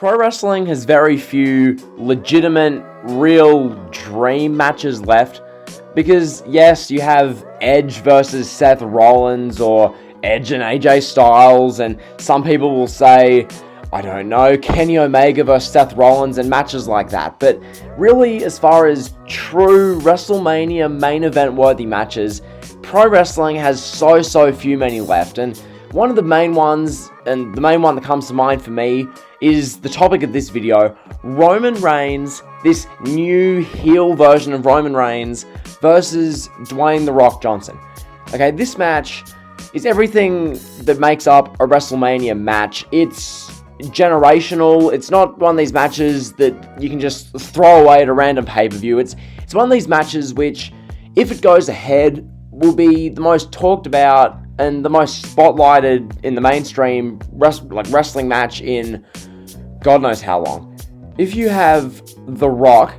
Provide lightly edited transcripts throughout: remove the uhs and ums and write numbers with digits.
Pro wrestling has very few legitimate, real dream matches left. Because, yes, you have Edge versus Seth Rollins, or Edge and AJ Styles, and some people will say, I don't know, Kenny Omega versus Seth Rollins, and matches like that. But really, as far as true WrestleMania main event worthy matches, pro wrestling has so few many left. And one of the main ones, and the main one that comes to mind for me, is the topic of this video: Roman Reigns, this new heel version of Roman Reigns, versus Dwayne "The Rock" Johnson. Okay, this match is everything that makes up a WrestleMania match. It's generational. It's not one of these matches that you can just throw away at a random pay-per-view. It's one of these matches which, if it goes ahead, will be the most talked about and the most spotlighted in the mainstream wrestling match in God knows how long. If you have The Rock,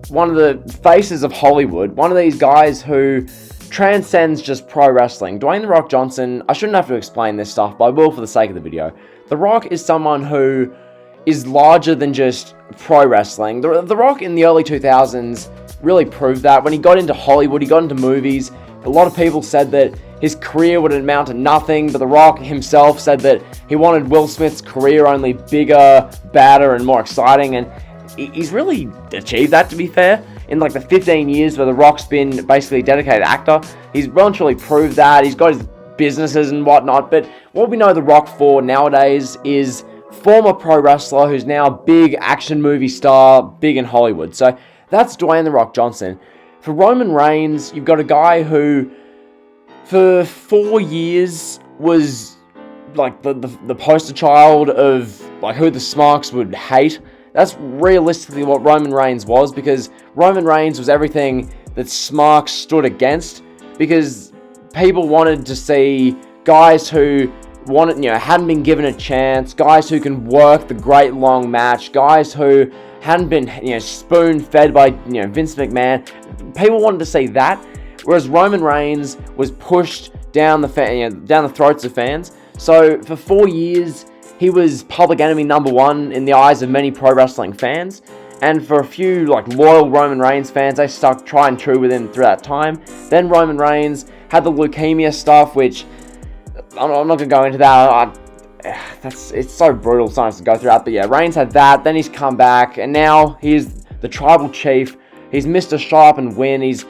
one of the faces of Hollywood, one of these guys who transcends just pro wrestling, Dwayne "The Rock" Johnson, I shouldn't have to explain this stuff, but I will for the sake of the video. The Rock is someone who is larger than just pro wrestling. The Rock in the early 2000s really proved that. When he got into Hollywood, he got into movies, a lot of people said that his career would amount to nothing, but The Rock himself said that he wanted Will Smith's career only bigger, badder, and more exciting, and he's really achieved that, to be fair. In like the 15 years where The Rock's been basically a dedicated actor, he's well and truly proved that. He's got his businesses and whatnot, but what we know The Rock for nowadays is former pro wrestler who's now big action movie star, big in Hollywood. So that's Dwayne "The Rock" Johnson. For Roman Reigns, you've got a guy who, for 4 years, was like the poster child of like who the Smarks would hate. That's realistically what Roman Reigns was, because Roman Reigns was everything that Smarks stood against, because people wanted to see guys who hadn't been given a chance, guys who can work the great long match, guys who hadn't been spoon-fed by Vince McMahon. People wanted to see that, whereas Roman Reigns was pushed down the throats of fans. So for 4 years, he was public enemy number one in the eyes of many pro wrestling fans, and for a few loyal Roman Reigns fans, they stuck tried and true with him through that time. Then Roman Reigns had the leukemia stuff, which I'm not going to go into that. It's so brutal sometimes to go through that, but yeah, Reigns had that. Then he's come back, and now he's the tribal chief. He's Mr. Show Up and Win. He's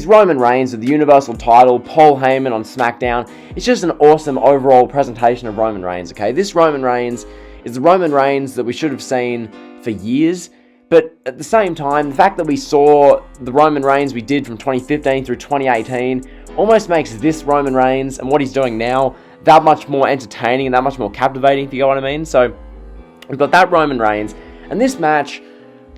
Roman Reigns with the Universal title, Paul Heyman on SmackDown. It's just an awesome overall presentation of Roman Reigns, okay? This Roman Reigns is the Roman Reigns that we should have seen for years, but at the same time, the fact that we saw the Roman Reigns we did from 2015 through 2018 almost makes this Roman Reigns and what he's doing now that much more entertaining and that much more captivating, if you know what I mean. So we've got that Roman Reigns, and this match,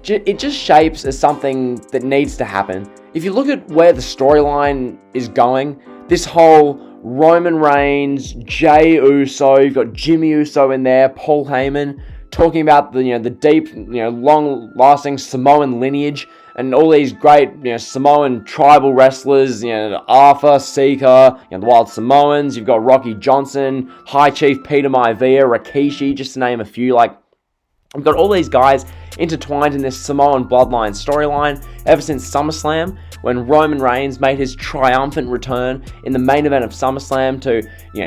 it just shapes as something that needs to happen. If you look at where the storyline is going, this whole Roman Reigns, Jey Uso, you've got Jimmy Uso in there, Paul Heyman, talking about the deep, long-lasting Samoan lineage, and all these great, Samoan tribal wrestlers, Arthur, Sika, the Wild Samoans. You've got Rocky Johnson, High Chief Peter Maivia, Rikishi, just to name a few. We've got all these guys intertwined in this Samoan bloodline storyline ever since SummerSlam, when Roman Reigns made his triumphant return in the main event of SummerSlam to,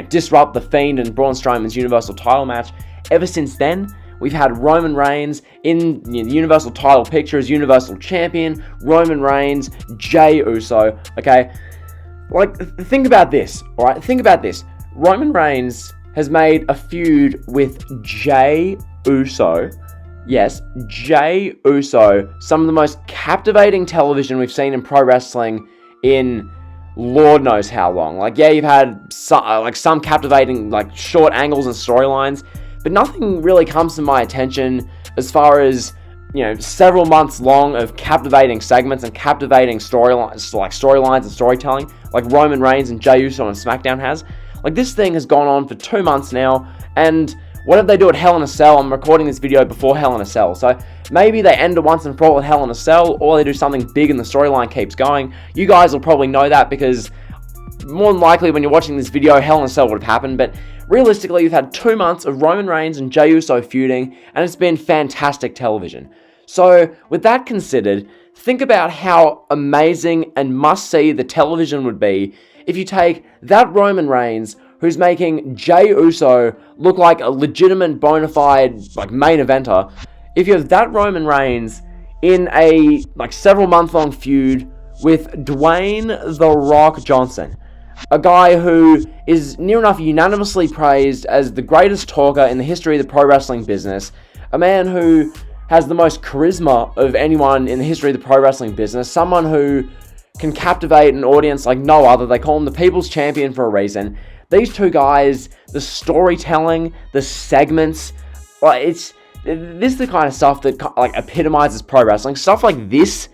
disrupt The Fiend and Braun Strowman's Universal title match. Ever since then, we've had Roman Reigns in the Universal title picture as Universal Champion, Roman Reigns, Jey Uso, okay? Think about this, alright? Think about this. Roman Reigns has made a feud with Jey Uso. Yes, Jey Uso, some of the most captivating television we've seen in pro wrestling in Lord knows how long. You've had some captivating, short angles and storylines, but nothing really comes to my attention as far as, several months long of captivating segments and captivating storylines and storytelling, like Roman Reigns and Jey Uso on SmackDown has. This thing has gone on for 2 months now, and whatever they do at Hell in a Cell, I'm recording this video before Hell in a Cell, so maybe they end it once and for all at Hell in a Cell, or they do something big and the storyline keeps going. You guys will probably know that, because more than likely when you're watching this video, Hell in a Cell would have happened, but realistically, we've had 2 months of Roman Reigns and Jey Uso feuding, and it's been fantastic television. So, with that considered, think about how amazing and must-see the television would be if you take that Roman Reigns, who's making Jey Uso look like a legitimate bona fide main eventer. If you have that Roman Reigns in a several month-long feud with Dwayne "The Rock" Johnson, a guy who is near enough unanimously praised as the greatest talker in the history of the pro wrestling business, a man who has the most charisma of anyone in the history of the pro wrestling business, someone who can captivate an audience like no other. They call him the People's Champion for a reason. These two guys, the storytelling, the segments, this is the kind of stuff that epitomizes pro wrestling. Stuff like this,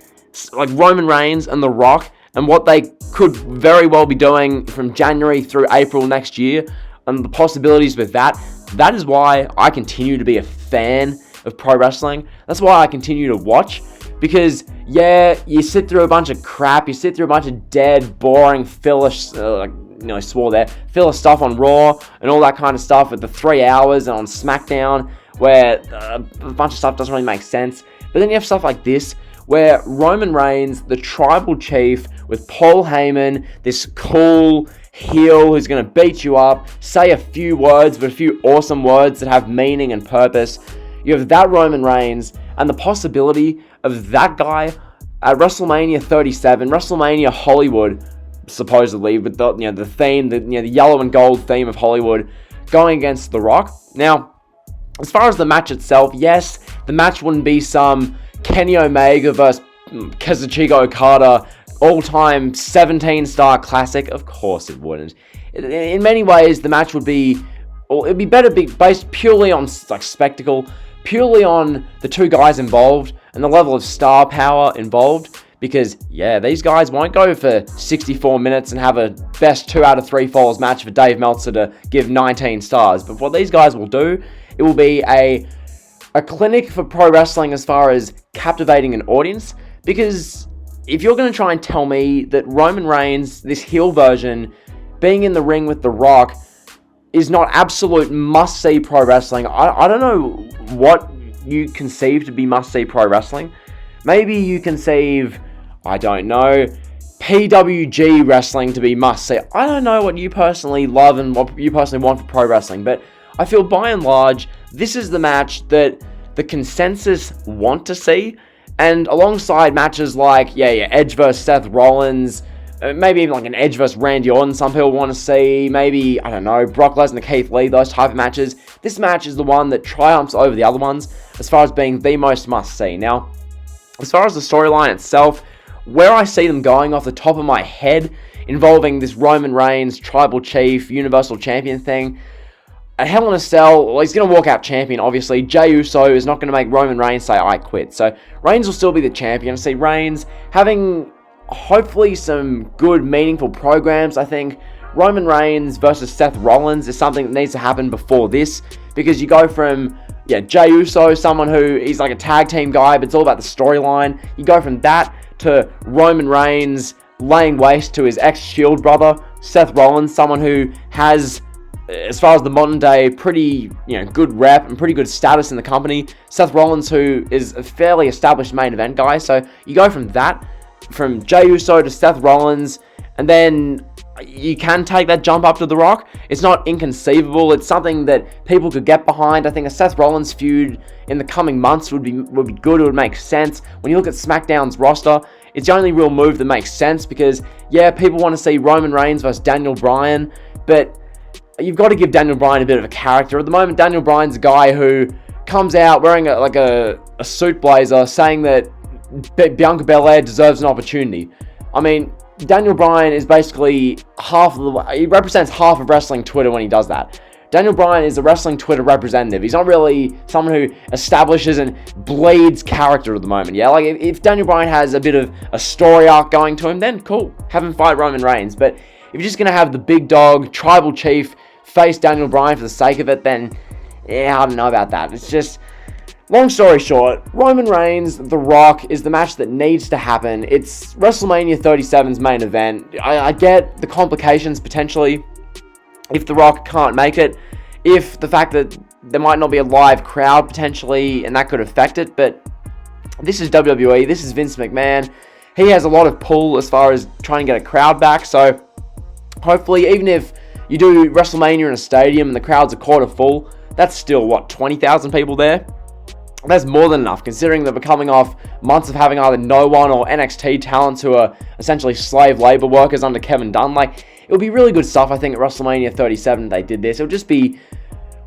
like Roman Reigns and The Rock, and what they could very well be doing from January through April next year, and the possibilities with that. That is why I continue to be a fan of pro wrestling. That's why I continue to watch. Because, yeah, you sit through a bunch of crap, you sit through a bunch of dead, boring, filler, I swore there, filler stuff on Raw, and all that kind of stuff at the 3 hours, and on SmackDown, where a bunch of stuff doesn't really make sense. But then you have stuff like this, where Roman Reigns, the tribal chief, with Paul Heyman, this cool heel who's going to beat you up, say a few words, but a few awesome words that have meaning and purpose. You have that Roman Reigns, and the possibility of that guy at WrestleMania 37, WrestleMania Hollywood, supposedly, with the theme, the yellow and gold theme of Hollywood, going against The Rock. Now, as far as the match itself, yes, the match wouldn't be some Kenny Omega versus Kazuchika Okada all-time 17-star classic. Of course it wouldn't. In many ways, the match would be, it'd be better based purely on spectacle, purely on the two guys involved and the level of star power involved. Because, yeah, these guys won't go for 64 minutes and have a best 2 out of 3 falls match for Dave Meltzer to give 19 stars. But what these guys will do, it will be a clinic for pro wrestling as far as captivating an audience. Because if you're going to try and tell me that Roman Reigns, this heel version, being in the ring with The Rock, is not absolute must-see pro wrestling, I don't know what you conceive to be must-see pro wrestling. Maybe you conceive, I don't know, PWG wrestling to be must-see. I don't know what you personally love and what you personally want for pro wrestling, but I feel by and large, this is the match that the consensus want to see. And alongside matches like, Edge vs. Seth Rollins, maybe even an Edge vs. Randy Orton, some people want to see, maybe, I don't know, Brock Lesnar, Keith Lee, those type of matches. This match is the one that triumphs over the other ones as far as being the most must-see. Now, as far as the storyline itself, where I see them going off the top of my head, involving this Roman Reigns, Tribal Chief, Universal Champion thing, a Hell in a Cell, well, he's going to walk out champion, obviously. Jey Uso is not going to make Roman Reigns say, I quit. So, Reigns will still be the champion. I see Reigns having, hopefully, some good, meaningful programs. I think Roman Reigns versus Seth Rollins is something that needs to happen before this. Because you go from, Jey Uso, someone who is like a tag team guy, but it's all about the storyline. You go from that to Roman Reigns laying waste to his ex-Shield brother, Seth Rollins, someone who has, as far as the modern day, pretty good rep and pretty good status in the company. Seth Rollins, who is a fairly established main event guy. So you go from that, from Jey Uso to Seth Rollins, and then you can take that jump up to The Rock. It's not inconceivable. It's something that people could get behind. I think a Seth Rollins feud in the coming months would be good. It would make sense. When you look at SmackDown's roster, it's the only real move that makes sense because, people want to see Roman Reigns versus Daniel Bryan, but you've got to give Daniel Bryan a bit of a character. At the moment, Daniel Bryan's a guy who comes out wearing a suit blazer saying that Bianca Belair deserves an opportunity. I mean, Daniel Bryan is basically he represents half of wrestling Twitter when he does that. Daniel Bryan is a wrestling Twitter representative. He's not really someone who establishes and bleeds character at the moment. If Daniel Bryan has a bit of a story arc going to him, then cool, have him fight Roman Reigns. But if you're just going to have the big dog, tribal chief, face Daniel Bryan for the sake of it, then, I don't know about that. It's just, long story short, Roman Reigns, The Rock, is the match that needs to happen. It's WrestleMania 37's main event. I get the complications, potentially, if The Rock can't make it, if the fact that there might not be a live crowd potentially, and that could affect it, but this is WWE, this is Vince McMahon. He has a lot of pull as far as trying to get a crowd back, so hopefully, even if you do WrestleMania in a stadium and the crowd's a quarter full, that's still, 20,000 people there? That's more than enough, considering that we're coming off months of having either no one or NXT talents who are essentially slave labor workers under Kevin Dunn. Like, it would be really good stuff, I think, at WrestleMania 37 if they did this. It would just be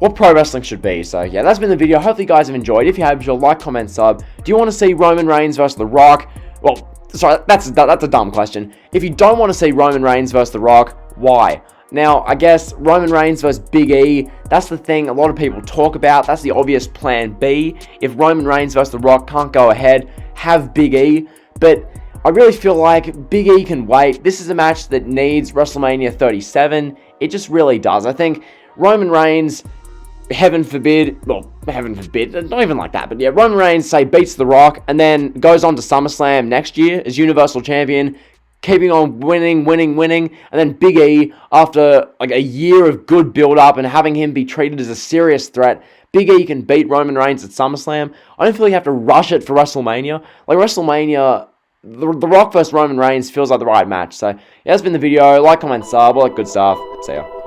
what pro wrestling should be. So, yeah, that's been the video. Hopefully, you guys have enjoyed. If you have, be sure to like, comment, sub. Do you want to see Roman Reigns versus The Rock? Well, sorry, that's a dumb question. If you don't want to see Roman Reigns versus The Rock, why? Now, I guess Roman Reigns versus Big E, that's the thing a lot of people talk about. That's the obvious plan B. If Roman Reigns versus The Rock can't go ahead, have Big E. But I really feel like Big E can wait. This is a match that needs WrestleMania 37. It just really does. I think Roman Reigns, heaven forbid, not even like that, but yeah, Roman Reigns, say, beats The Rock, and then goes on to SummerSlam next year as Universal Champion, keeping on winning, and then Big E, after like a year of good build-up and having him be treated as a serious threat, Big E can beat Roman Reigns at SummerSlam. I don't feel like you have to rush it for WrestleMania. Like, WrestleMania, The Rock versus Roman Reigns feels like the right match. So, yeah, that's been the video. Like, comment, sub, all that good stuff. See ya.